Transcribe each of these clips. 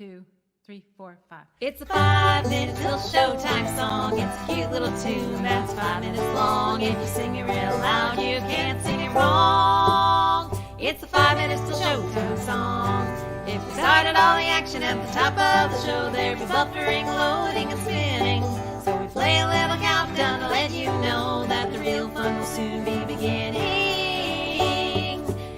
2, 3, 4, 5. It's a 5 minute till showtime song. It's a cute little tune that's 5 minutes long. If you sing it real loud, you can't sing it wrong. It's a 5 minutes till showtime song. If we started all the action at the top of the show, there'd be buffering, loading, and spinning. So we play a little countdown to let you know that the real fun will soon be beginning.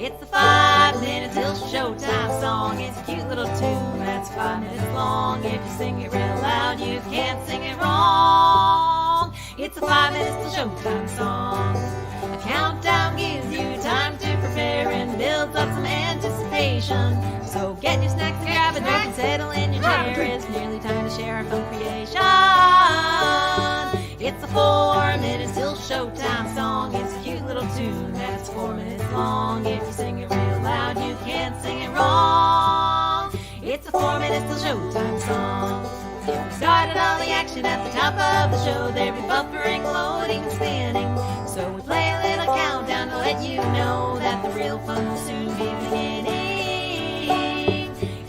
It's a 5 minute till showtime song. It's a cute little tune that's 5 minutes long. If you sing it real loud, you can't sing it wrong. It's a 5 minutes till showtime song. A countdown gives you time to prepare and builds up some anticipation. So get your snacks and grab a drink and settle in your chair. It's nearly time to share our fun creation. It's a 4 minutes till showtime song. It's a cute little tune that's 4 minutes long. If you sing it real loud, you can't sing it wrong. It's a 4 minutes till showtime song. If we started all the action at the top of the show, there'd be buffering, loading, and spinning. So we play a little countdown to let you know that the real fun will soon be beginning.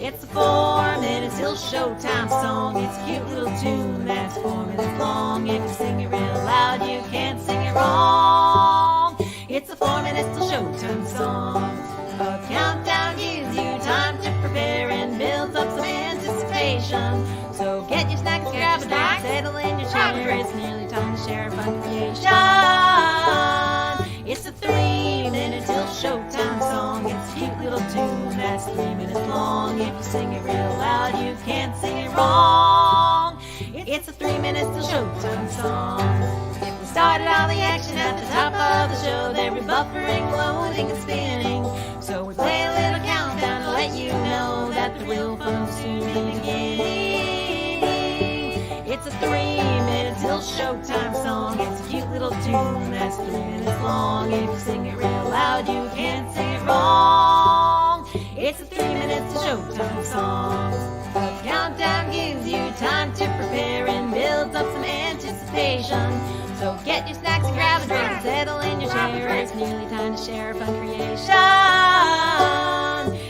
It's a 4 minutes till showtime song. It's a cute little tune that's 4 minutes long. If you sing it real loud, you can't sing it wrong. It's a 4 minutes till showtime song. A countdown gives you time to prepare and builds up some anticipation. So get your snacks, grab a drink, settle in your chair. It's nearly time to share a fun creation. It's a 3 minute till showtime song. It's a cute little tune that's 3 minutes long. If you sing it real loud, you can't sing it wrong. It's a 3 minutes till showtime song. If we started all the action at the top of the show, there'd be buffering, loading, and spinning. So we play a little countdown to let you know that the real fun will soon be beginning. It's a 3 minute till showtime song. It's a cute little tune that's 3 minutes long. If you sing it real loud, you can't sing it wrong. It's a 3 minutes till showtime song. A countdown gives you time to prepare and builds up some anticipation. So get your snacks and grab a drink and settle in your chair. It's nearly time to share a fun creation.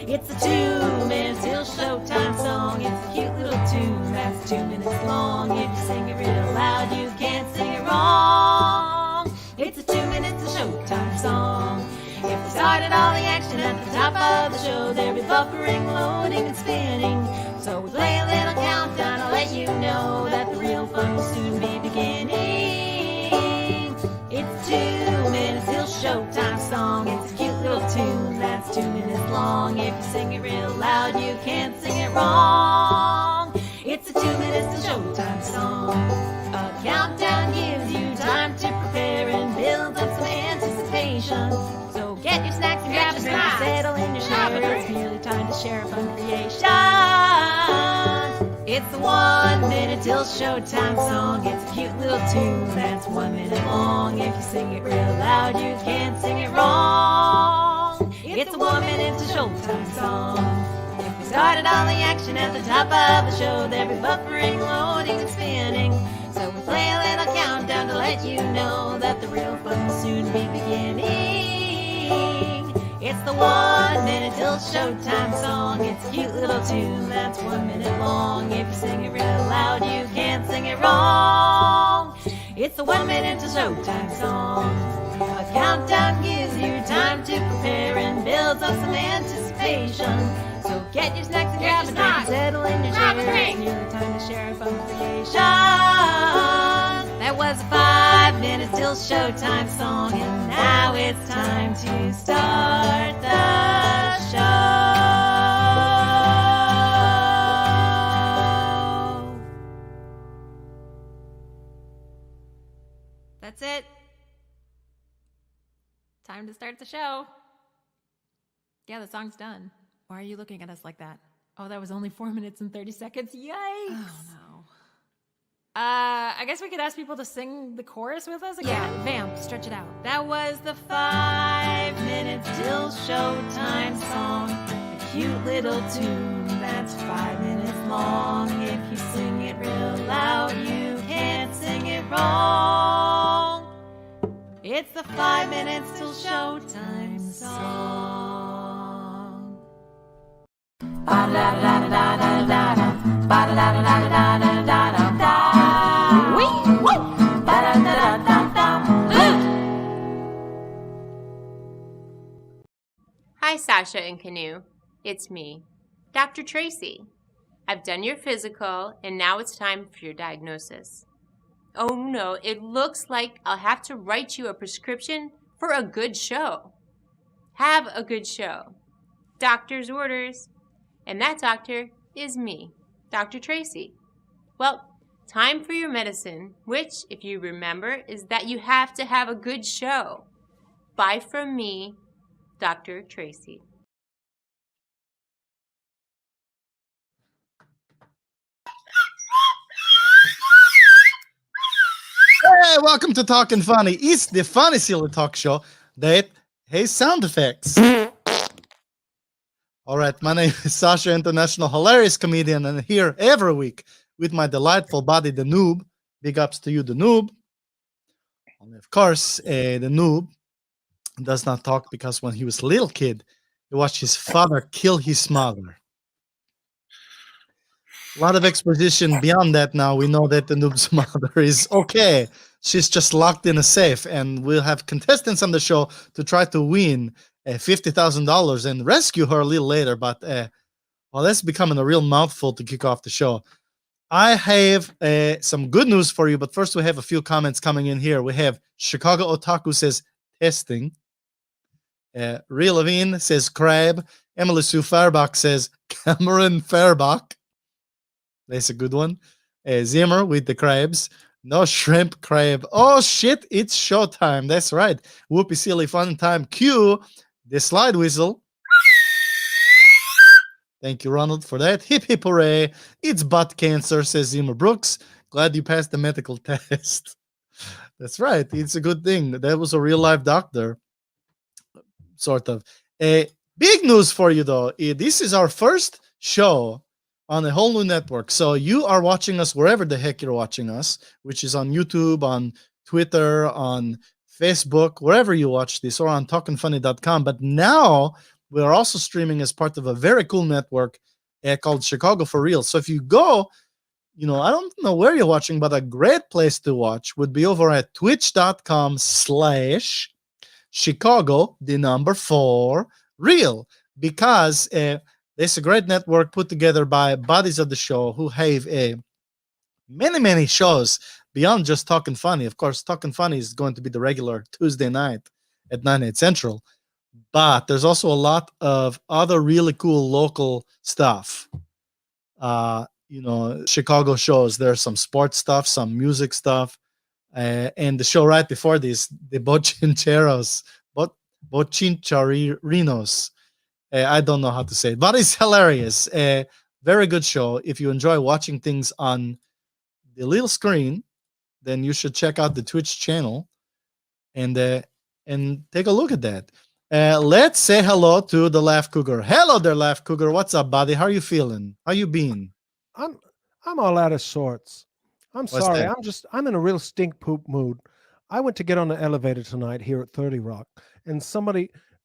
It's a 2 minutes till showtime song. It's a cute little tune that's 2 minutes long. If you sing it real loud, you can't sing it wrong. It's a 2 minutes till showtime song. If we started all the action at the top of the show, there'd be buffering, loading, and spinning. So we play a little countdown to let you know that the real fun will soon be beginning. It's 2 minutes till showtime song. It's a cute little tune that's 2 minutes long. If you sing it real loud, you can't sing it wrong. It's a 2 minutes till showtime song. A countdown gives you time to prepare and builds up some anticipation. So get your snacks and grab a drink and settle in your chair. It's nearly time to share a fun creation. It's a 1 minute till showtime song. It's a cute little tune that's 1 minute long. If you sing it real loud, you can't sing it wrong. It's a 1 minute till showtime song. If we started all the action at the top of the show, there'd be buffering, loading, and spinning. So we play a little countdown to let you know that the real fun will soon be beginning. It's the 1 minute till showtime song. It's a cute little tune that's 1 minute long. If you sing it real loud, you can't sing it wrong. It's the 1 minute till showtime song. A countdown gives you time to prepare and builds up some anticipation. So get your snacks and grab a drink and settle in your chair. It's nearly time to share a fun creation. That was a 5 minutes till showtime song, and now it's time to start the show. That's it. Time to start the show. Yeah, the song's done. Why are you looking at us like that? Oh, that was only 4 minutes and 30 seconds. Yikes. Oh, no. I guess we could ask people to sing the chorus with us again. Yeah, vamp, stretch it out. That was the 5 minutes till showtime song. A cute little tune that's 5 minutes long. If you sing it real loud, you can't sing it wrong. It's the 5 minutes till showtime song. Ba da da da da da da. Sasha and Canoe. It's me, Dr. Tracy. I've done your physical, and now it's time for your diagnosis. Oh no, it looks like I'll have to write you a prescription for a good show. Have a good show. Doctor's orders. And that doctor is me, Dr. Tracy. Well, time for your medicine, which, if you remember, is that you have to have a good show. Bye from me, Dr. Tracy. Hey, welcome to Talkin' Funny. It's the funny silly talk show that has sound effects. All right, my name is Sasha, international hilarious comedian, and here every week with my delightful buddy, the Noob. Big ups to you, the Noob. Only, of course, the Noob does not talk because when he was a little kid, he watched his father kill his mother. A lot of exposition beyond that now. We know that the Noob's mother is okay. She's just locked in a safe, and we'll have contestants on the show to try to win $50,000 and rescue her a little later. But well, that's becoming a real mouthful to kick off the show. I have some good news for you, but first we have a few comments coming in here. We have Chicago Otaku says testing. Real Levine says crab. Emily Sue Fairbach says Cameron Fairbach. That's a good one. Zimmer with the crabs. No shrimp crab. Oh shit, it's showtime. That's right. Whoopie silly fun time. Cue the slide whistle. Thank you, Ronald, for that. Hip hip hooray. It's butt cancer, says Zimmer Brooks. Glad you passed the medical test. That's right. It's a good thing. That was a real life doctor. Sort of. Big news for you, though. This is our first show on a whole new network. So you are watching us wherever the heck you're watching us, which is on YouTube, on Twitter, on Facebook, wherever you watch this, or on talkinfunny.com. But now we are also streaming as part of a very cool network called Chicago for Real. So if you go, I don't know where you're watching, but a great place to watch would be over at twitch.com/Chicago, the number 4 real, because there's a great network put together by buddies of the show who have many shows beyond just Talkin' Funny. Of course, Talkin' Funny is going to be the regular Tuesday night at 9/8 Central, but there's also a lot of other really cool local stuff. Chicago shows. There's some sports stuff, some music stuff, and the show right before this, the Bochincharinos. I don't know how to say it, but it's hilarious. Very good show. If you enjoy watching things on the little screen, then you should check out the Twitch channel and take a look at that. Let's say hello to the Laugh Cougar. Hello there, Laugh Cougar. What's up, buddy? How are you feeling? How you been? I'm all out of sorts. I'm sorry. that? I'm in a real stink poop mood. I went to get on the elevator tonight here at 30 Rock, and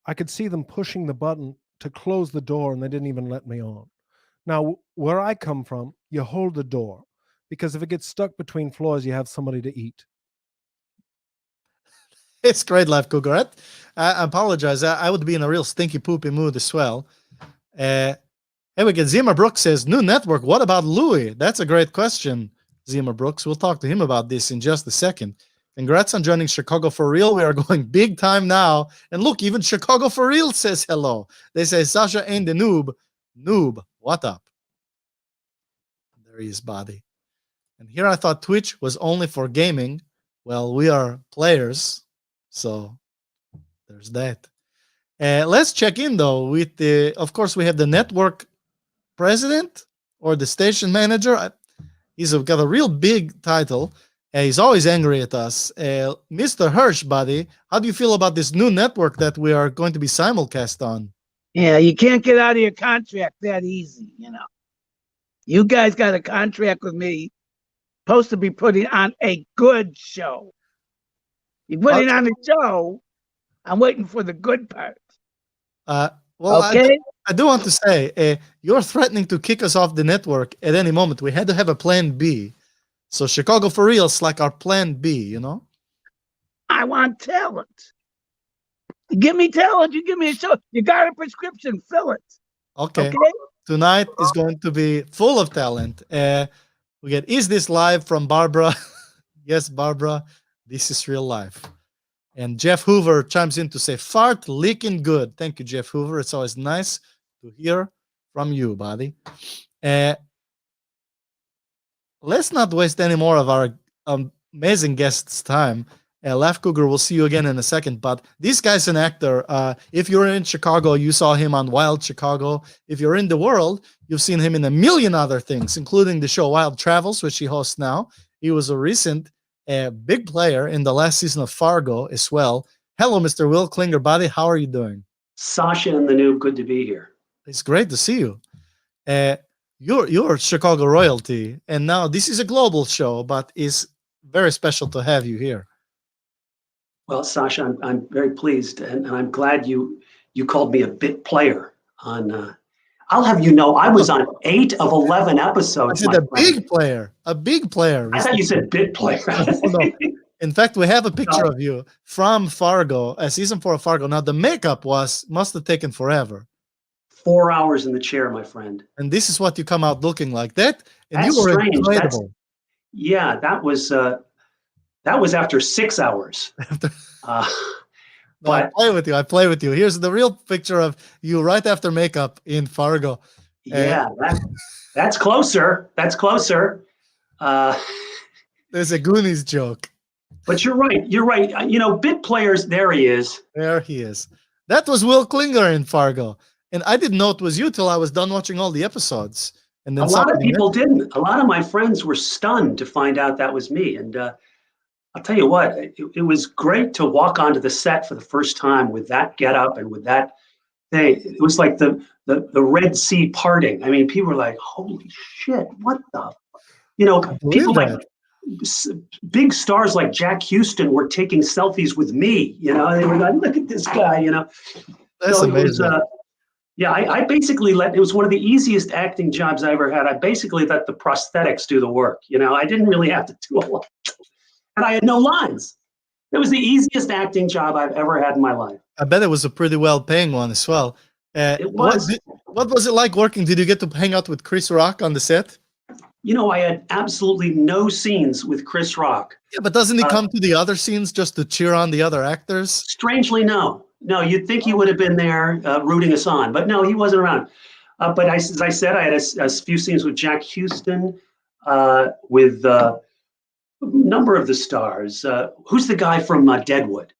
I could see them pushing the button to close the door, and they didn't even let me on. Now, where I come from, you hold the door, because if it gets stuck between floors, you have somebody to eat. It's great, Life Cougar. I apologize. I would be in a real stinky poopy mood as well. Here we get Zimmer Brooks says, new network. What about Louis? That's a great question, Zimmer Brooks. We'll talk to him about this in just a second. Congrats on joining Chicago for Real. We are going big time now. And look, even Chicago for Real says hello. They say, Sasha and the Noob. Noob, what up? There he is, buddy. And here I thought Twitch was only for gaming. Well, we are players. So there's that. Let's check in, though, with of course, we have the network president or the station manager. He's got a real big title. He's always angry at us. Mr. Hirsch, buddy, how do you feel about this new network that we are going to be simulcast on? Yeah, you can't get out of your contract that easy, You guys got a contract with me, supposed to be putting on a good show. You're putting on a show, I'm waiting for the good part. Well, okay? I do want to say, you're threatening to kick us off the network at any moment. We had to have a plan B. So Chicago for Real is like our plan B, I want talent. Give me talent. You give me a show. You got a prescription. Fill it. Okay. Okay. Tonight is going to be full of talent. We get Is This Live from Barbara? Yes, Barbara, this is real life. And Jeff Hoover chimes in to say, fart leaking good. Thank you, Jeff Hoover. It's always nice to hear from you, buddy. Let's not waste any more of our amazing guest's time. Laugh Cougar, we'll see you again in a second. But this guy's an actor. If you're in Chicago, you saw him on Wild Chicago. If you're in the world, you've seen him in a million other things, including the show Wild Travels, which he hosts now. He was a recent big player in the last season of Fargo as well. Hello, Mr. Will Klinger, buddy. How are you doing? Sasha and The Noob, good to be here. It's great to see you. You're Chicago royalty, and now this is a global show, but it's very special to have you here. Well, Sasha, I'm very pleased, and I'm glad you called me a bit player on. I'll have you know, I was on 8 of 11 episodes. I said big player, a big player. I thought you said bit player. No. In fact, we have a picture of you from Fargo, season 4 of Fargo. Now, the makeup must have taken forever. 4 hours in the chair, my friend. And this is what you come out looking like. That, and That's you were strange. incredible. Yeah, that was after 6 hours. No, I play with you. I play with you. Here's the real picture of you right after makeup in Fargo. Yeah, that's closer. That's closer. There's a Goonies joke. But you're right. You're right. You know, bit players. There he is. There he is. That was Will Klinger in Fargo, and I didn't know it was you till I was done watching all the episodes. And then a lot of people didn't. A lot of my friends were stunned to find out that was me. And I'll tell you what, it was great to walk onto the set for the first time with that getup and with that thing. It was like the Red Sea parting. I mean, people were like, "Holy shit, what the?" You know, people like big stars like Jack Houston were taking selfies with me. You know, they were like, "Look at this guy." You know, that's amazing. Yeah, I basically it was one of the easiest acting jobs I ever had. I basically let the prosthetics do the work. You know, I didn't really have to do a lot. And I had no lines. It was the easiest acting job I've ever had in my life. I bet it was a pretty well-paying one as well. It was. What was it like working? Did you get to hang out with Chris Rock on the set? You know, I had absolutely no scenes with Chris Rock. Yeah, but doesn't he come to the other scenes just to cheer on the other actors? Strangely, no. No, you'd think he would have been there rooting us on, but no, he wasn't around. But as I said, I had a few scenes with Jack Houston, with a number of the stars. Who's the guy from Deadwood?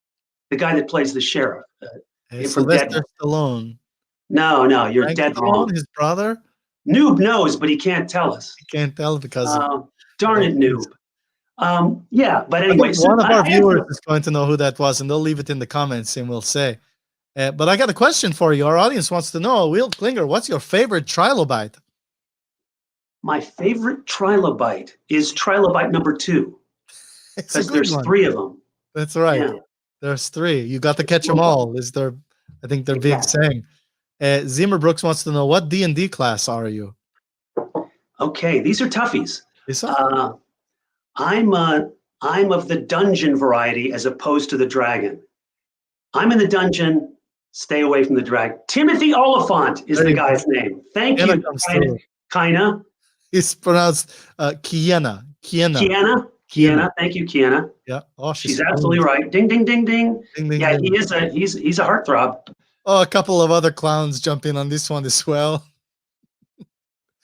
The guy that plays the sheriff. Sylvester Stallone. No, you're dead wrong. His brother? Noob knows, but he can't tell us. He can't tell because darn it, Noob. Yeah, but anyway, one of our viewers is going to know who that was, and they'll leave it in the comments, and we'll say. But I got a question for you. Our audience wants to know, Will Klinger, what's your favorite trilobite? My favorite trilobite is trilobite number 2, because there's 3 of them. That's right. Yeah. There's 3. You got to catch them all. I think they're big saying. Zimmer Brooks wants to know, what D&D class are you? Okay, these are toughies. I'm of the dungeon variety as opposed to the dragon. I'm in the dungeon. Stay away from the dragon. Timothy Oliphant is the guy's name. Thank you, Kina. It's pronounced Kiana. Kiana. Thank you, Kiana. Yeah. Oh, she's absolutely right. Ding, ding, ding, ding. Ding, ding, yeah, ding. He's a heartthrob. Oh, a couple of other clowns jump in on this one as well.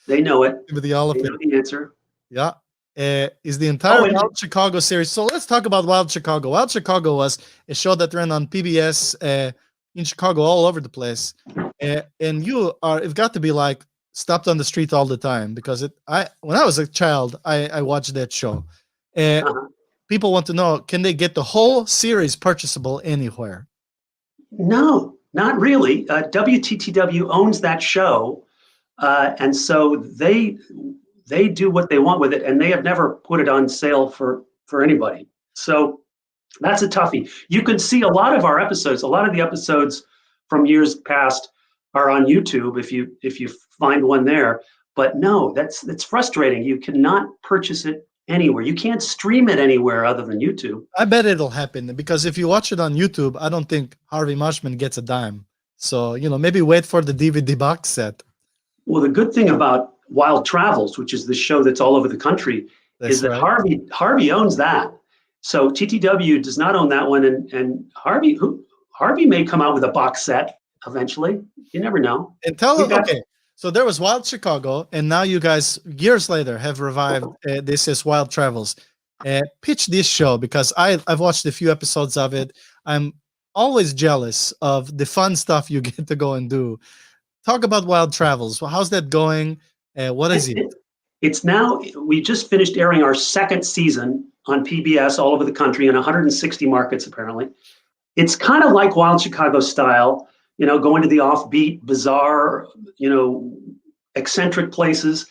They know it. Timothy Oliphant. They know the answer. Yeah. Is the entire Wild Chicago series. So let's talk about Wild Chicago. Wild Chicago was a show that ran on PBS in Chicago, all over the place. And you've got to be like stopped on the street all the time, because when I was a child, I watched that show. People want to know, can they get the whole series purchasable anywhere? No, not really. WTTW owns that show, and so they do what they want with it, and they have never put it on sale for anybody. So that's a toughie. You can see a lot of our episodes. A lot of the episodes from years past are on YouTube if you find one there. But no, that's frustrating. You cannot purchase it anywhere. You can't stream it anywhere other than YouTube. I bet it'll happen because if you watch it on YouTube, I don't think Harvey Mushman gets a dime. So, maybe wait for the DVD box set. Well, the good thing about Wild Travels, which is the show that's all over the country, That's is that right. Harvey owns that. So TTW does not own that one, and Harvey may come out with a box set eventually. You never know. And tell We got- okay. So there was Wild Chicago, and now you guys, years later, have revived this as Wild Travels. Pitch this show because I've watched a few episodes of it. I'm always jealous of the fun stuff you get to go and do. Talk about Wild Travels. Well, how's that going? What is it? It's now, we just finished airing our second season on PBS all over the country in 160 markets, apparently. It's kind of like Wild Chicago style, going to the offbeat, bizarre, eccentric places.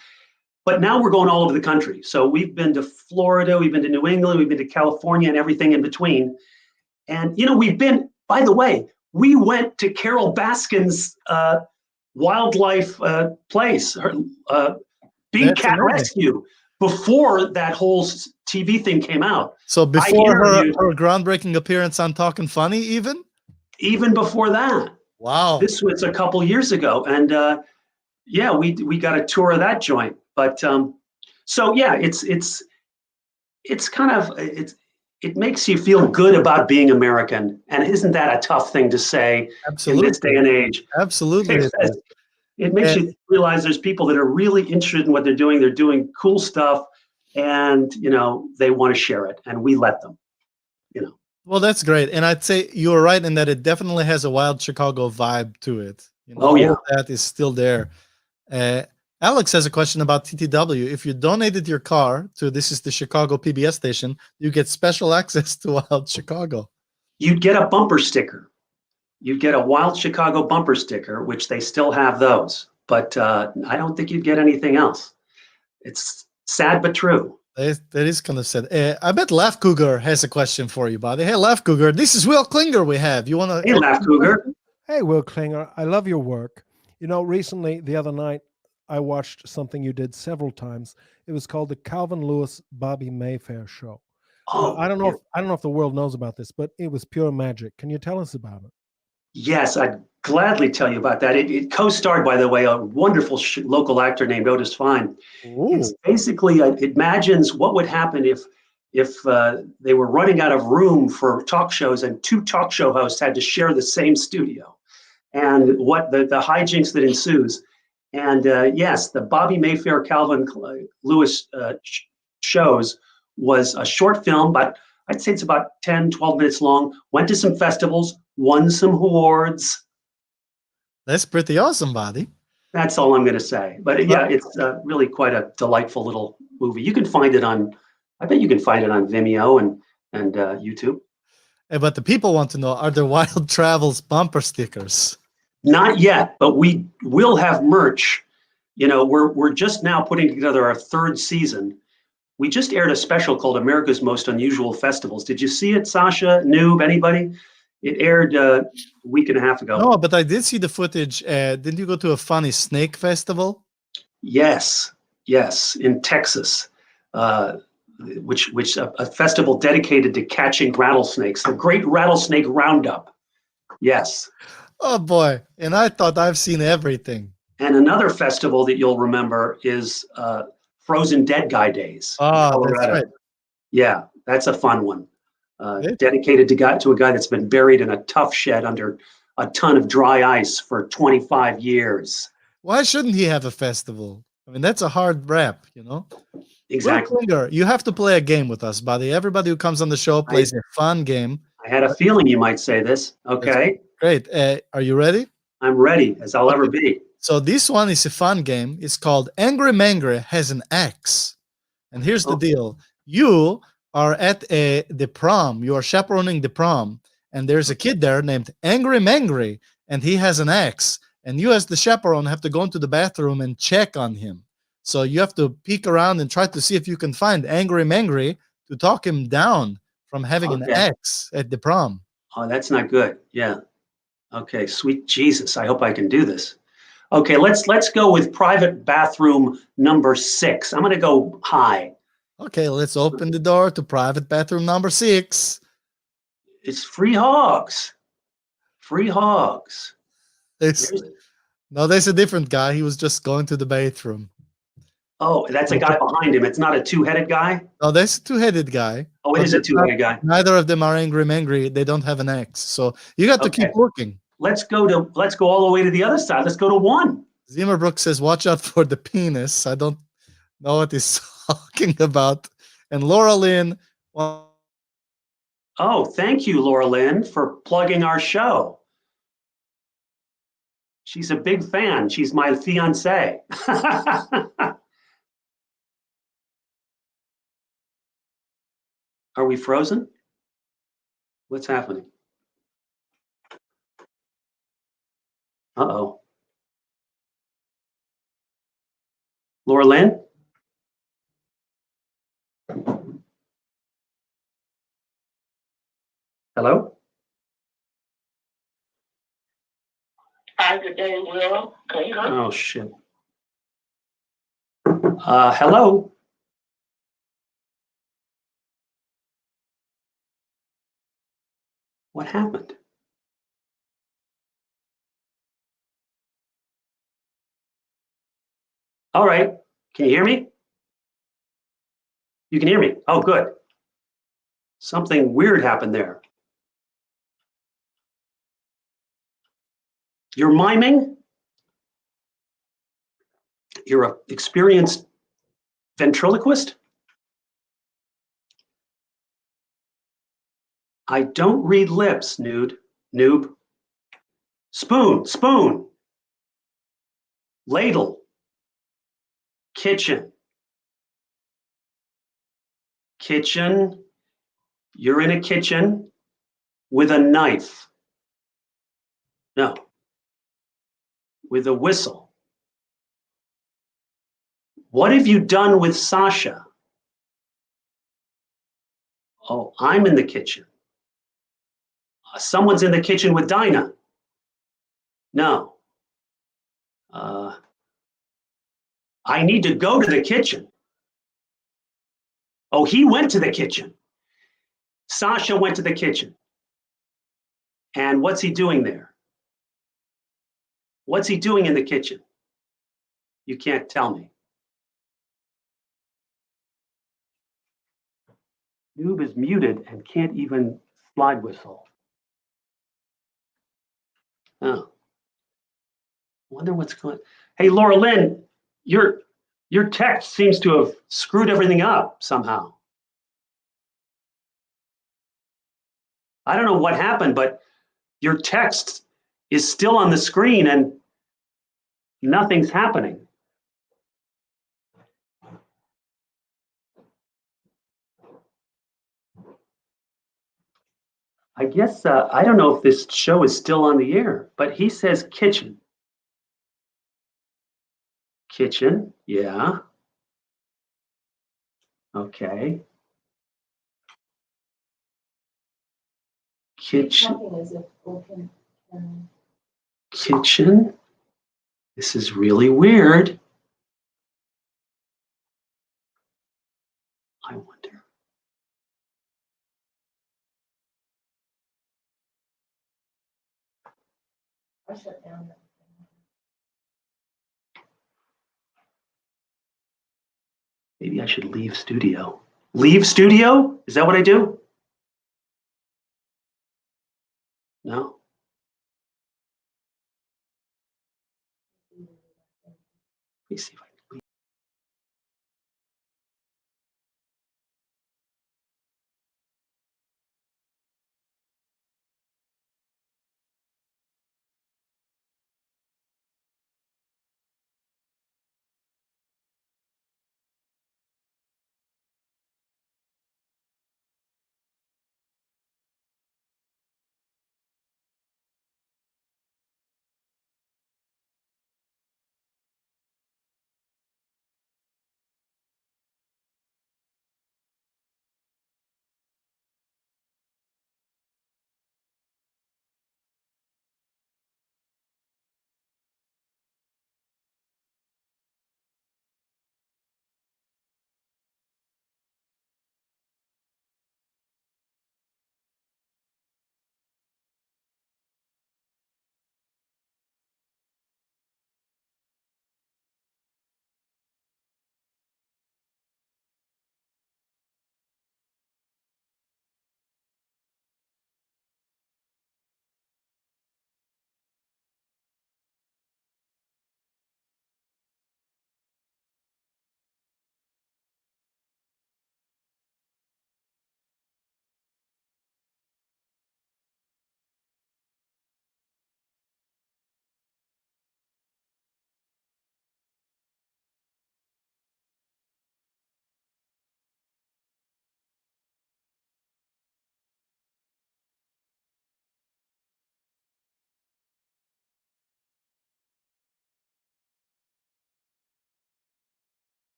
But now we're going all over the country. So we've been to Florida, we've been to New England, we've been to California, and everything in between. And, we've been, by the way, we went to Carol Baskin's wildlife place, Big That's Cat amazing. Rescue, before that whole TV thing came out. So before her interviewed- groundbreaking appearance on Talkin' Funny, Even before that. Wow. This was a couple years ago. And we got a tour of that joint. But so yeah, it's kind of, it makes you feel good about being American. And isn't that a tough thing to say Absolutely. in this day and age? Absolutely. It makes you realize there's people that are really interested in what they're doing. They're doing cool stuff, and they want to share it, and we let them. Well, that's great, and I'd say you're right in that it definitely has a Wild Chicago vibe to it. Oh, yeah. all of that is still there. Alex has a question about TTW. If you donated your car to this is the Chicago PBS station, you get special access to Wild Chicago. You'd get a bumper sticker. You'd get a Wild Chicago bumper sticker, which they still have those. But I don't think you'd get anything else. It's sad but true. That is kind of sad. I bet Laugh Cougar has a question for you, buddy. Hey, Laugh Cougar, this is Will Klinger we have. You want to? Hey, Laugh Cougar. Hey, Will Klinger, I love your work. Recently, the other night, I watched something you did several times. It was called the Calvin Lewis Bobby Mayfair Show. Oh, I don't know if the world knows about this, but it was pure magic. Can you tell us about it? yes, I'd gladly tell you about that. It co-starred, by the way, a wonderful local actor named Otis Fine. It's basically, it imagines what would happen if they were running out of room for talk shows and two talk show hosts had to share the same studio, and what the hijinks that ensues. And yes, the Bobby Mayfair Calvin Lewis shows was a short film, but I'd say it's about 10, 12 minutes long, went to some festivals, won some awards. That's pretty awesome, buddy. That's all I'm going to say. But yeah, it's really quite a delightful little movie. You can find it I bet you can find it on Vimeo and YouTube. But the people want to know, are there Wild Travels bumper stickers? Not yet, but we will have merch. We're just now putting together our third season. We just aired a special called America's Most Unusual Festivals. Did you see it, Sasha, Noob, anybody? It aired a week and a half ago. No, but I did see the footage. Didn't you go to a funny snake festival? Yes, in Texas, which a festival dedicated to catching rattlesnakes, the Great Rattlesnake Roundup. Yes. Oh boy! And I thought I've seen everything. And another festival that you'll remember is Frozen Dead Guy Days. Oh, that's right. Yeah, that's a fun one. Dedicated to a guy that's been buried in a tough shed under a ton of dry ice for 25 years. Why shouldn't he have a festival? I mean, that's a hard rap, Exactly. Will Klinger, you have to play a game with us, buddy. Everybody who comes on the show plays a fun game. I had a feeling you might say this. Okay. Great. Are you ready? I'm ready as I'll ever be. So this one is a fun game. It's called Angry Mangry Has an Axe. And here's the deal. You are at the prom. You are chaperoning the prom. And there's a kid there named Angry Mangry. And he has an axe. And you as the chaperone have to go into the bathroom and check on him. So you have to peek around and try to see if you can find Angry Mangry to talk him down from having an axe at the prom. Oh, that's not good. Yeah. Okay, sweet Jesus. I hope I can do this. Okay, let's go with private bathroom number 6. I'm going to go high. Okay, let's open the door to private bathroom number 6. It's free hogs. Free hogs. There's, There's- no, there's a different guy. He was just going to the bathroom. oh, that's a guy behind him. It's not a two-headed guy. No, there's a two-headed guy. Oh, it but is a two-headed guy. Neither of them are angry. They don't have an X. So you got to keep Okay. working. Let's go all the way to the other side. Let's go to 1. Zimmerbrook says, watch out for the penis. I don't know what he's talking about. And Laura Lynn, well, Oh, thank you, Laura Lynn, for plugging our show. She's a big fan. She's my fiance. Are we frozen? What's happening? Uh-oh. Laura Lynn? Hello? Hi, good day, Will. Can you hear me? Oh, shit. Hello? What happened? All right. Can you hear me? You can hear me. Oh, good. Something weird happened there. You're miming? You're an experienced ventriloquist? I don't read lips, noob. Spoon. Ladle. Kitchen. You're in a kitchen with a knife. No. With a whistle. What have you done with Sasha? Oh, I'm in the kitchen. Someone's in the kitchen with Dinah. No. I need to go to the kitchen. Oh, he went to the kitchen. Sasha went to the kitchen. And what's he doing there? What's he doing in the kitchen? You can't tell me. Noob is muted and can't even slide whistle. Oh. Wonder what's going. Hey, Laura Lynn, your text seems to have screwed everything up somehow. I don't know what happened, but your text is still on the screen and nothing's happening. I guess I don't know if this show is still on the air, but he says kitchen. Kitchen, yeah. Okay. Kitchen. Kitchen. This is really weird. I wonder. I shut down. Maybe I should leave studio. Leave studio? Is that what I do? No. Let me see if I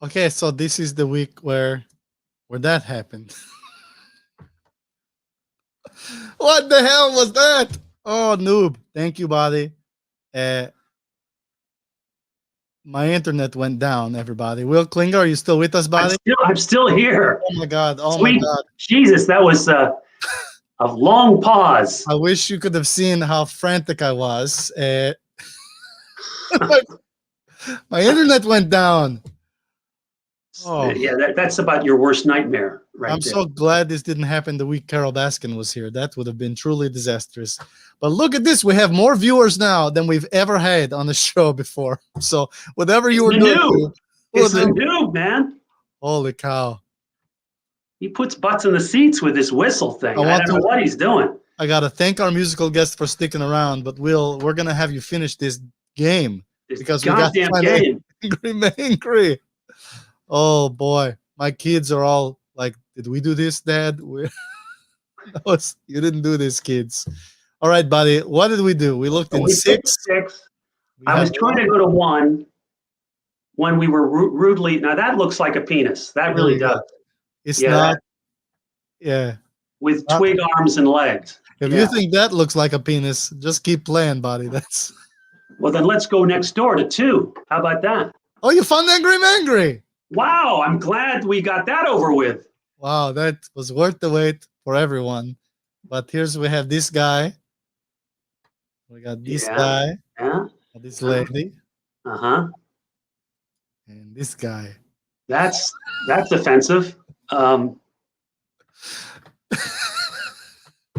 Okay, so this is the week where that happened. What the hell was that? Oh, noob. Thank you, buddy. Uh, my internet went down, everybody. Will Klinger, are you still with us, buddy? I'm still here. Oh my god. Oh Sweet my god. Jesus, that was a long pause. I wish you could have seen how frantic I was. My internet went down. Oh. Yeah, that's about your worst nightmare, right? I'm there. so glad this didn't happen the week Carol Baskin was here. That would have been truly disastrous. But look at this. We have more viewers now than we've ever had on the show before. So whatever you were doing. It's the noob, man. Holy cow. He puts butts in the seats with this whistle thing. I don't know what he's doing. I got to thank our musical guest for sticking around. But we're going to have you finish this game. Because we got game. Angry. Oh boy, my kids are all like, "Did we do this, Dad?" You didn't do this, kids. All right, buddy. What did we do? We looked in 6. I was trying to go to 1 when we were rudely. Now that looks like a penis. That really does. It's not. Yeah. With twig arms and legs. If you think that looks like a penis, just keep playing, buddy. That's. Well, then let's go next door to 2. How about that? Oh, you found Angry. Wow, I'm glad we got that over with. Wow, that was worth the wait for everyone. But we have this guy. We got this guy. Yeah. This lady. Uh-huh. And this guy. That's offensive.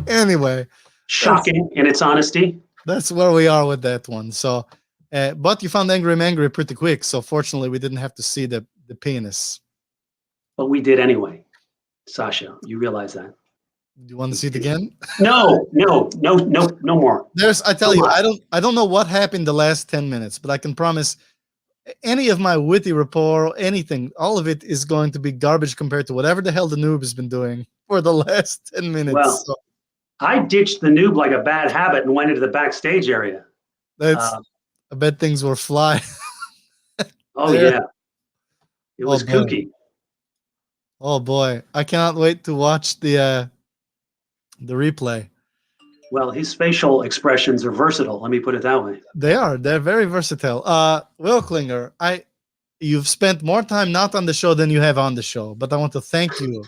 Anyway. Shocking in its honesty. That's where we are with that one. So, but you found Angry pretty quick. So fortunately, we didn't have to see the penis. But we did anyway. Sasha, you realize that. Do you want to see it again? No more. I tell you, I don't know what happened the last 10 minutes, but I can promise any of my witty rapport, anything, all of it is going to be garbage compared to whatever the hell the noob has been doing for the last 10 minutes. Well, so. I ditched the noob like a bad habit and went into the backstage area. I bet things were fly. Oh, yeah. It was kooky. Oh, boy. I cannot wait to watch the replay. Well, his facial expressions are versatile. Let me put it that way. They are. They're very versatile. Will Klinger, you've spent more time not on the show than you have on the show, but I want to thank you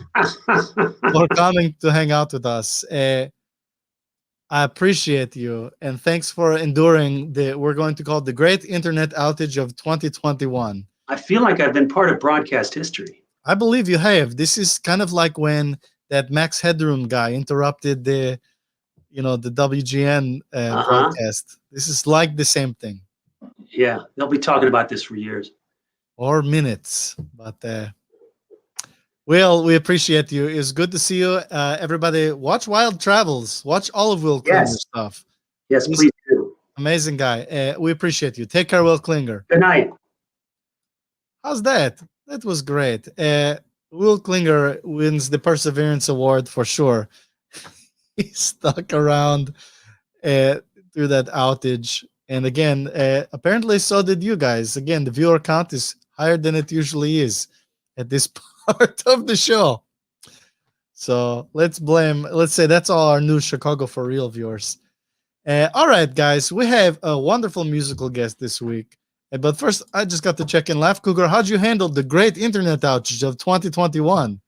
for coming to hang out with us. I appreciate you, and thanks for enduring we're going to call it the great internet outage of 2021. I feel like I've been part of broadcast history. I believe you have. This is kind of like when that Max Headroom guy interrupted the WGN broadcast. This is like the same thing. Yeah, they'll be talking about this for years. Or minutes. But Will, we appreciate you. It's good to see you. Everybody, watch Wild Travels. Watch all of Will Klinger's stuff. Yes, please do. Amazing guy. We appreciate you. Take care, Will Klinger. Good night. How's that? That was great. Will Klinger wins the Perseverance Award for sure. He stuck around through that outage. And again, apparently so did you guys. Again, the viewer count is higher than it usually is at this part of the show. So let's say that's all our new Chicago for Real viewers. All right, guys, we have a wonderful musical guest this week. But first, I just got to check in. Laugh Cougar, how'd you handle the great internet outage of 2021?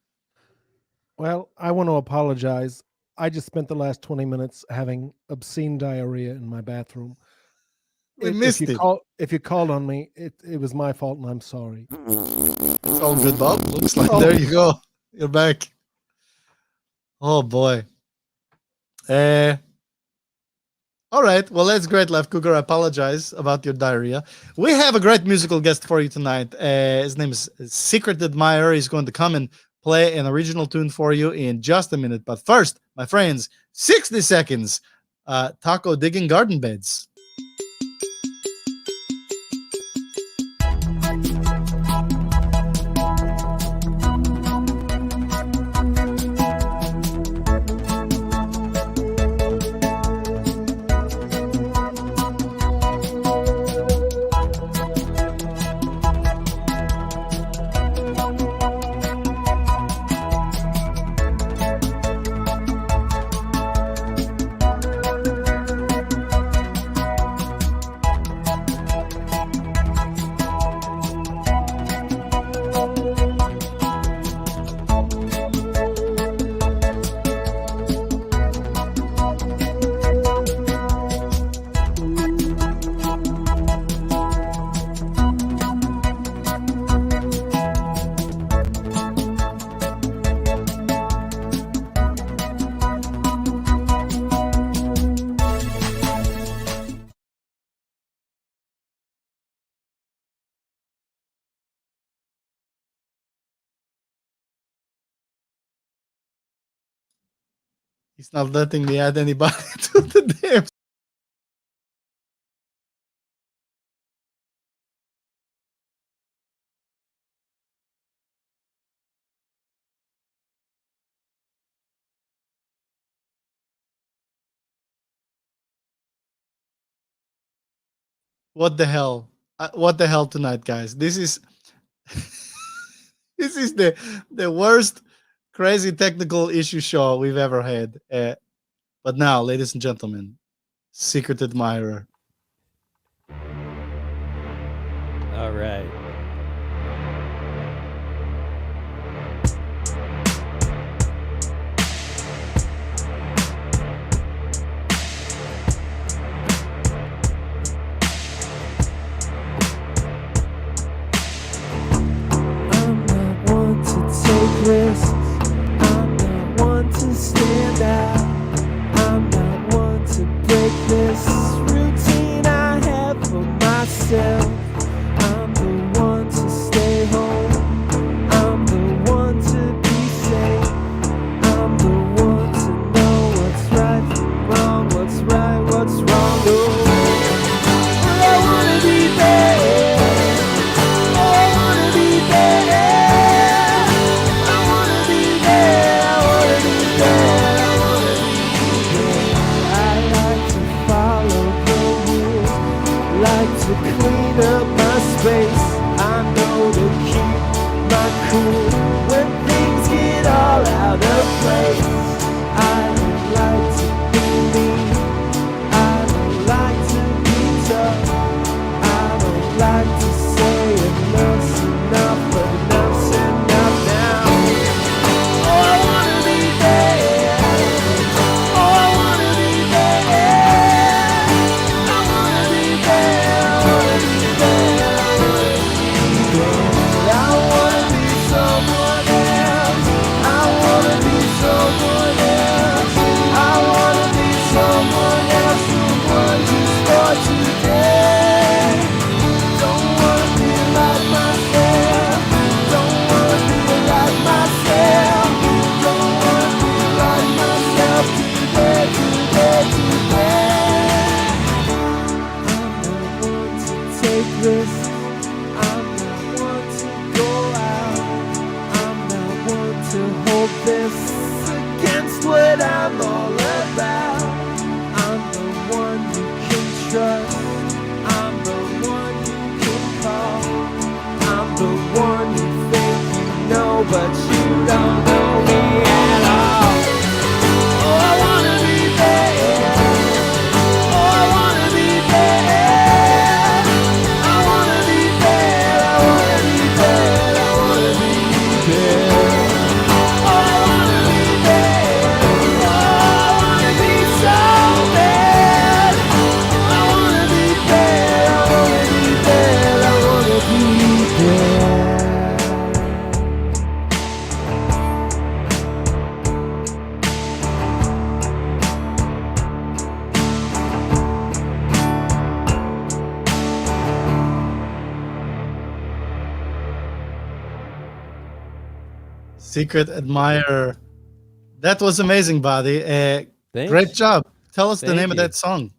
Well, I want to apologize. I just spent the last 20 minutes having obscene diarrhea in my bathroom. We missed it. If you called on me, it was my fault, and I'm sorry. It's all good, Bob. Looks like there you go. You're back. Oh, boy. All right. Well, that's great, Laugh Cougar. I apologize about your diarrhea. We have a great musical guest for you tonight. His name is Secret Admirer. He's going to come and play an original tune for you in just a minute. But first, my friends, 60 seconds. Taco digging garden beds. He's not letting me add anybody to the damn. What the hell? What the hell tonight, guys? This is this is the worst crazy technical issue show we've ever had. But now, ladies and gentlemen, Secret Admirer. All right. I'm not one to take risks. I'm not one to stand out. I'm not one to break this routine I have for myself. I'm the one to stay home. I'm the one to be safe. I'm the one to know what's right from wrong, what's right, what's wrong. Oh, I wanna be there. I wanna be there. I wanna be there. I wanna be there. I wanna be there. I like to follow the rules. Like to clean up my space. I know to keep my cool when things get all out of place. I don't like to be mean. I don't like to be tough. I don't like to say enough's enough, but enough's enough now. Oh, I wanna be there. Oh, I wanna be there. I wanna be there. I wanna be there. I wanna be there. I wanna be someone else. I wanna be someone else. I wanna be someone else. Someone just for today. Don't wanna be like myself. Don't wanna be like myself. Don't wanna be like myself today, today, today. I'm not one to take risks. I'm not one to go out. I'm not one to hold this against what I'm all about. I'm the one you can trust. I'm the one you can call. I'm the one you think you know, but you don't know me at all. Oh, I wanna be there. Oh, I wanna be there. I wanna be there. I wanna be there. I wanna be there. Oh, I wanna be there. Oh, I wanna be so bad. I wanna be there. I wanna be there. I wanna be there. Secret Admirer. That was amazing, buddy. Thanks. Great job. Tell us the Thank name of you. that song.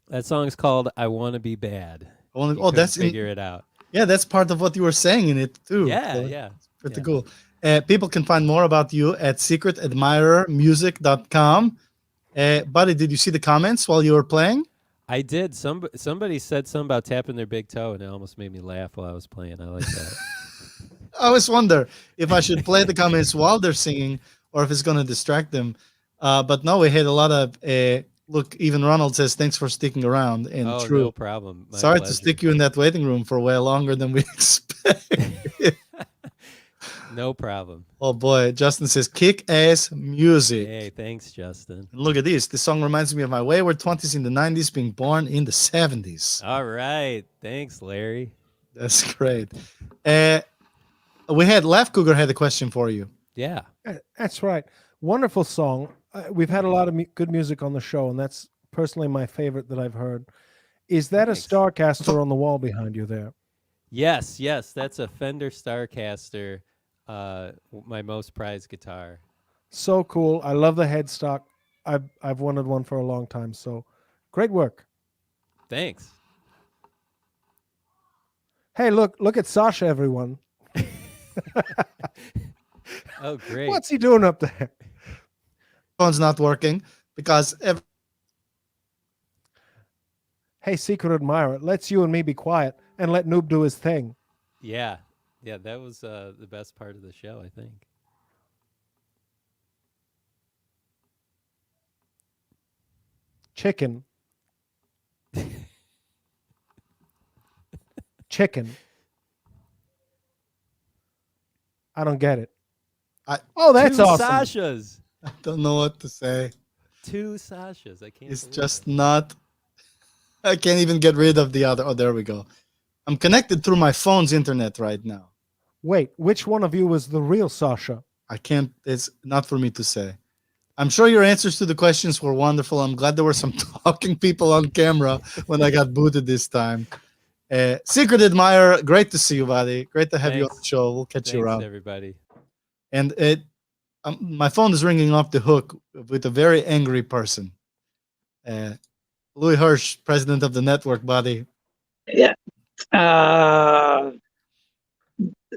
That song's called "I Want to Be Bad." I wanna, You oh, couldn't that's in, figure it out. yeah, that's part of what you were saying in it too. Yeah, So yeah. pretty yeah. cool. People can find more about you at secretadmirermusic.com. Buddy, did you see the comments while you were playing? I did. Somebody said something about tapping their big toe, and it almost made me laugh while I was playing. I like that. I always wonder if I should play the comments while they're singing or if it's going to distract them. But no, we had a lot of. Look, even Ronald says, thanks for sticking around. And Oh, true. no problem. My Sorry to pleasure. stick you in that waiting room for way longer than we expected. No problem. Oh boy, Justin says kick ass music. Hey, thanks, Justin. And look at this. This song reminds me of my wayward 20s in the 90s, being born in the 70s. All right. Thanks, Larry. That's great. We had Laugh Cougar had a question for you. Yeah. That's right. Wonderful song. We've had a lot of good music on the show, and that's personally my favorite that I've heard. Is that Thanks. a Starcaster on the wall behind you there? Yes, that's a Fender Starcaster, my most prized guitar. So cool. I love the headstock. I've wanted one for a long time. So, great work. Thanks. Hey, look at Sasha, everyone. Oh, great. What's he doing up there? Phone's not working because Hey, secret admirer, let's you and me be quiet and let Noob do his thing. Yeah. Yeah, that was the best part of the show, I think. Chicken. Chicken. I don't get it. Oh, that's Two awesome. Sashas. I don't know what to say. Two Sashas. I can't. It's believe just it. not. I can't even get rid of the other. Oh, there we go. I'm connected through my phone's internet right now. Wait, which one of you was the real Sasha? I can't. It's not for me to say. I'm sure your answers to the questions were wonderful. I'm glad there were some talking people on camera when I got booted this time. Secret admirer, great to see you, buddy. Great to have you on Thanks. the show. We'll catch you Thanks, around. everybody. And my phone is ringing off the hook with a very angry person. Louis Hirsch, president of the network, buddy. Yeah.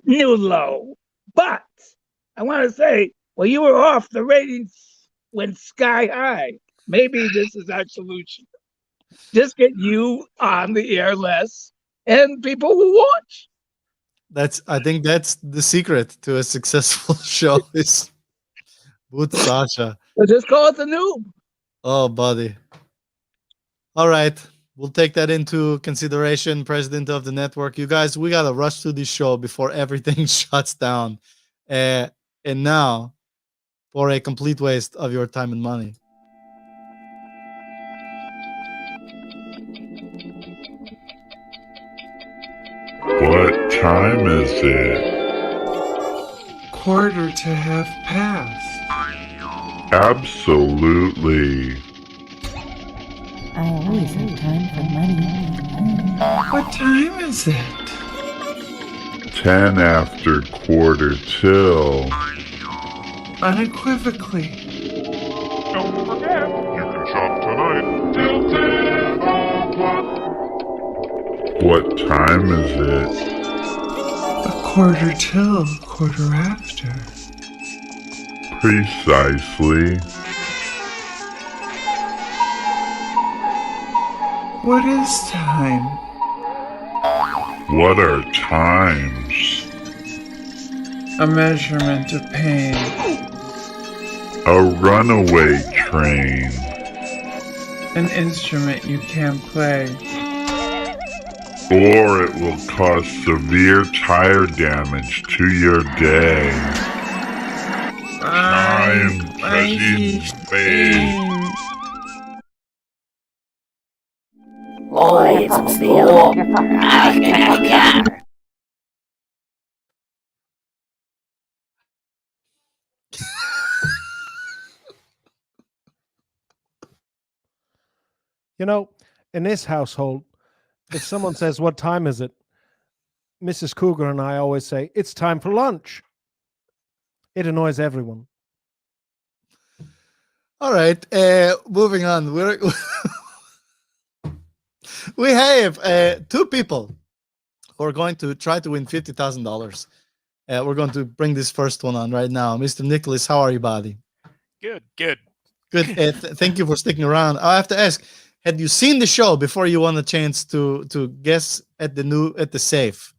New low. But I want to say, well, you were off. The ratings went sky high. Maybe this is our solution. Just get you on the air less, and people will watch. I think that's the secret to a successful show is boot Sasha. So just call it the noob. Oh, buddy. All right. We'll take that into consideration, president of the network. You guys, we got to rush to this show before everything shuts down. And now, for a complete waste of your time and money. What time is it? 1:45. Absolutely. I always have time for money. What time is it? 10 after 1:45. Unequivocally. Don't forget, you can shop tonight till 10 o'clock. What time is it? 1:45. Precisely. What is time? What are times? A measurement of pain. A runaway train. An instrument you can't play. Or it will cause severe tire damage to your day. Time in space. Oj, som steel. You know, in this household, if someone says, "What time is it?" Mrs. Cougar and I always say, "It's time for lunch." It annoys everyone. All right. Moving on. We have two people who are going to try to win $50,000. We're going to bring this first one on right now. Mr. Nicholas, how are you, buddy? Good. Good. Thank you for sticking around. I have to ask, had you seen the show before you won a chance to guess at the safe?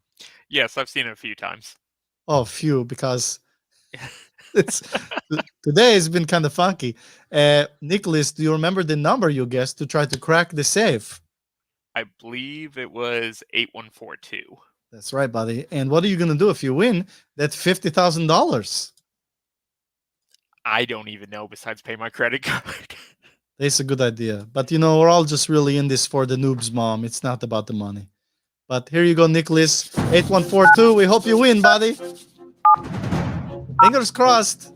Yes, I've seen it a few times. Oh, few, because it's today has been kind of funky. Nicholas, do you remember the number you guessed to try to crack the safe? I believe it was 8142. That's right, buddy. And what are you going to do if you win that $50,000? I don't even know besides pay my credit card. That's a good idea. But, we're all just really in this for the noob's mom. It's not about the money. But here you go, Nicholas. 8142. We hope you win, buddy. Fingers crossed.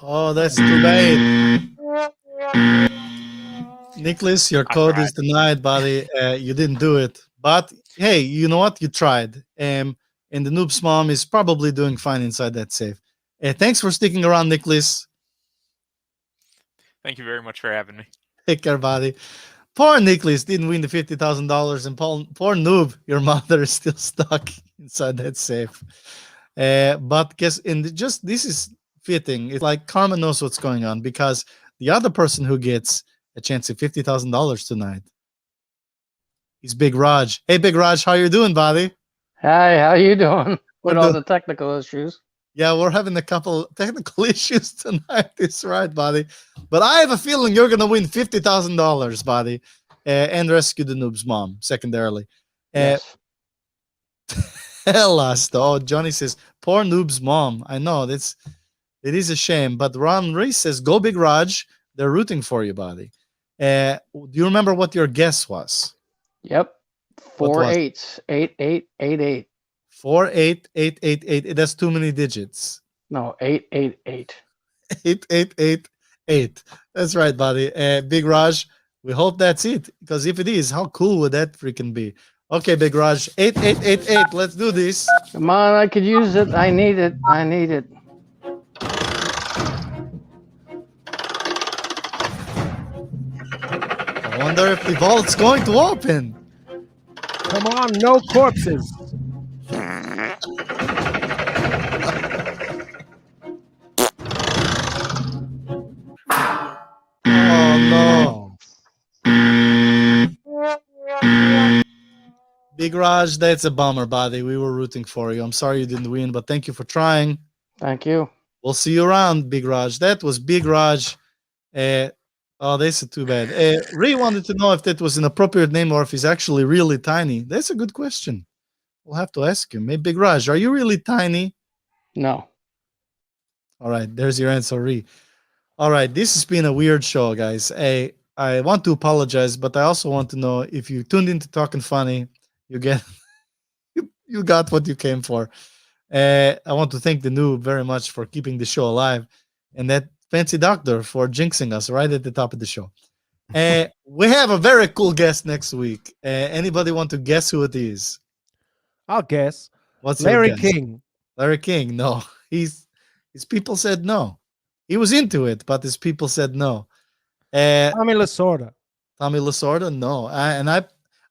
Oh, that's too bad. Nicholas, your I code tried. is denied, buddy. You didn't do it. But hey, you know what? You tried. And the noob's mom is probably doing fine inside that safe. Thanks for sticking around, Nicholas. Thank you very much for having me. Take care, buddy. Poor Nicholas didn't win the $50,000, and poor noob, your mother is still stuck inside that safe. But guess just this is fitting. It's like karma knows what's going on because the other person who gets a chance at $50,000 tonight is Big Raj. Hey, Big Raj, how you doing, buddy? Hi, how you doing We're with all doing- the technical issues? Yeah, we're having a couple technical issues tonight. That's right, buddy. But I have a feeling you're gonna win $50,000, buddy, and rescue the noob's mom secondarily. Yes. Hell, us though. Johnny says, "Poor noob's mom." I know it is a shame. But Ron Reese says, "Go Big Raj. They're rooting for you, buddy." Do you remember what your guess was? Yep. What 4 was it? 8s. 8888. 48888. That's too many digits. No, 888. 8888. That's right, buddy. Big Raj, we hope that's it. Because if it is, how cool would that freaking be? Okay, Big Raj, 8888. Let's do this. Come on, I could use it. I need it. I need it. I wonder if the vault's going to open. Come on, no corpses. Oh no. Big Raj, that's a bummer, buddy. We were rooting for you. I'm sorry you didn't win, but thank you for trying. Thank you. We'll see you around, Big Raj. That was Big Raj. Oh, that's too bad. Ray wanted to know if that was an appropriate name or if he's actually really tiny. That's a good question. We'll have to ask him. Hey, Big Raj, are you really tiny? No. All right, there's your answer, Ree. All right, this has been a weird show, guys. I want to apologize, but I also want to know if you tuned into Talking Funny, you get you got what you came for. I want to thank the noob very much for keeping the show alive, and that fancy doctor for jinxing us right at the top of the show. We have a very cool guest next week. Anybody want to guess who it is? I'll guess. What's your Larry guess? King. Larry King. No, his people said no. He was into it, but his people said no. Tommy Lasorda. Tommy Lasorda, no.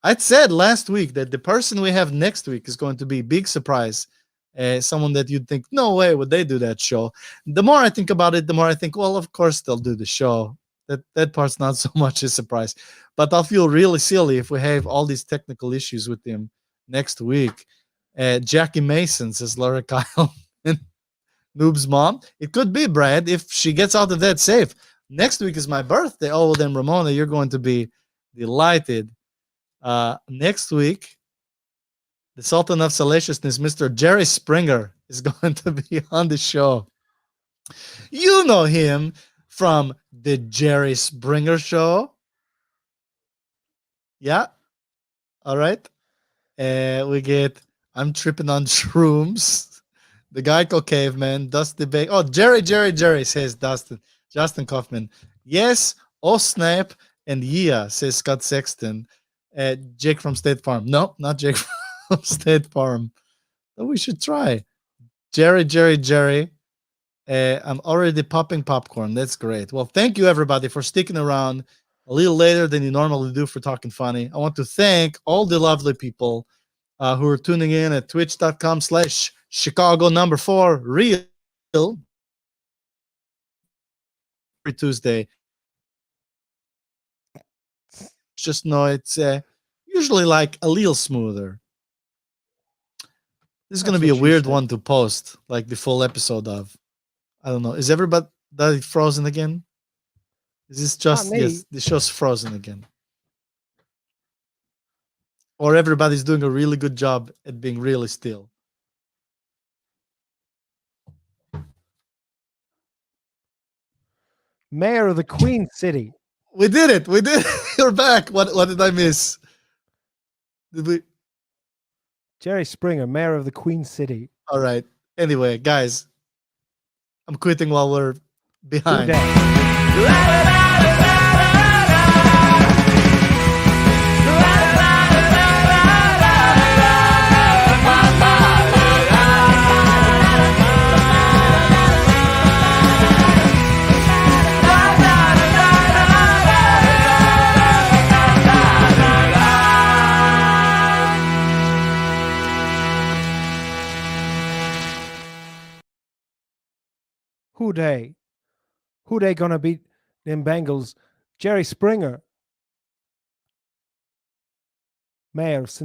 I'd said last week that the person we have next week is going to be a big surprise. Someone that you'd think, no way would they do that show. The more I think about it, the more I think, well, of course they'll do the show. That part's not so much a surprise. But I'll feel really silly if we have all these technical issues with him next week. Jackie Mason says Laura Kyle and Noob's mom. It could be Brad if she gets out of that safe. Next week is my birthday. Oh, then Ramona, you're going to be delighted. Next week, the Sultan of Salaciousness, Mr. Jerry Springer, is going to be on the show. You know him from the Jerry Springer Show. Yeah. All right. We get I'm Tripping on Shrooms. The Geico Caveman, Dusty Bay. Oh, Jerry, says Justin Kaufman. Yes, oh snap, and yeah, says Scott Sexton. Jake from State Farm. No, not Jake from State Farm. But we should try. Jerry. I'm already popping popcorn. That's great. Well, thank you everybody for sticking around a little later than you normally do for Talking Funny. I want to thank all the lovely people who are tuning in at twitch.com/Chicago4 real every Tuesday. Just know it's usually like a little smoother. This is going to be a weird one to post, like the full episode of. I don't know. Is everybody frozen again? Is this just yes? The show's frozen again. Or everybody's doing a really good job at being really still. Mayor of the Queen City. We did it. We did it. You're back. What did I miss? Did we? Jerry Springer, Mayor of the Queen City. All right. Anyway, guys, I'm quitting while we're behind. Day. Who they? Who they gonna beat them Bengals? Jerry Springer, mayor of Cincinnati.